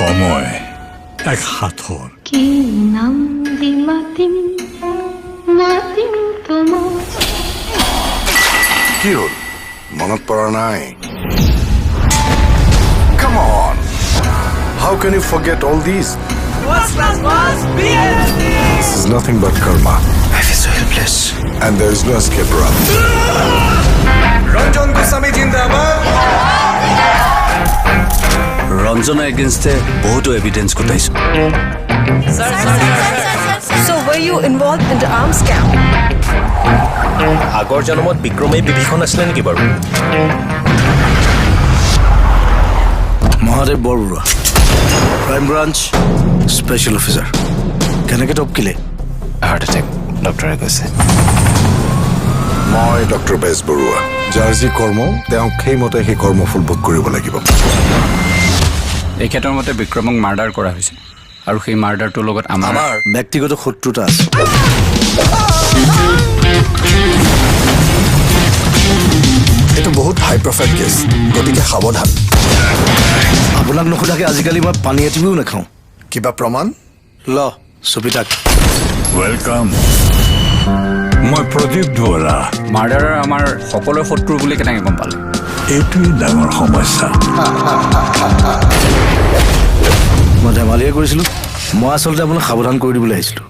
সময় এক হাতৰ কি নাম দি মাতিম মাতিম তোমাক কি হ'ল মনত পৰা নাই Come on how can you forget all these This is nothing but karma I feel so helpless and there is no escape route Ranjan Goswami jindabad Ranjana against both evidence kotaisu So were you involved in the arms scam? আগৰ জন্মত বিক্ৰমে বিভীষণ আছিল নেকি বাৰু Mahadev Borbaruah crime branch special officer কেনেকৈ টপকিলে heart attack ডক্টৰে কৈছে মই ডক্টৰ বেজবৰুৱা যাৰ যি কৰ্ম তেওঁক সেইমতে সেই কৰ্মফল ভোগ কৰিব লাগিব একেটাৰ মতে বিক্ৰমক মাৰ্ডাৰ কৰা হৈছে আৰু সেই মাৰ্ডাৰটোৰ লগত আমাৰ ব্যক্তিগত শত্ৰুতা আছে এইটো বহুত হাই প্ৰফাইল কেছ গতিকে সাৱধান আপোনাক নোসোধাকে আজিকালি মই পানী এটিবিও নাখাওঁ কিবা প্ৰমাণ ল সুবিতাক ৱেলকাম মই প্ৰদীপ দুৱৰা মাৰ্ডাৰৰ আমাৰ সকলোৰে শত্ৰু বুলি কেনেকৈ গম পালে এইটোৱেই ডাঙৰ সমস্যা মই ধেমালিয়ে কৰিছিলোঁ মই আচলতে আপোনাক সাৱধান কৰি দিবলৈ আহিছিলোঁ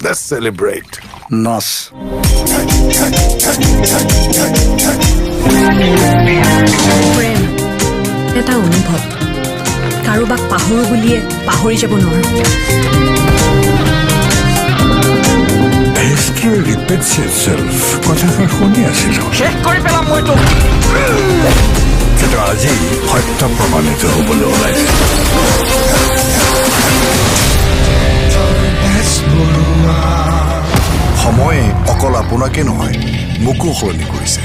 Let's celebrate নচ প্ৰেম এটা অনুভৱ কাৰোবাক পাহৰো বুলিয়ে পাহৰি যাব নোৱাৰো History repeats itself কথাষাৰ শুনি আছিলোঁ শেষ কৰি পেলাম মই তোক কিন্তু আজি সত্য প্ৰমাণিত হ'বলৈ ওলাইছে সময়ে অকল আপোনাকে নহয় মোকো সলনি কৰিছে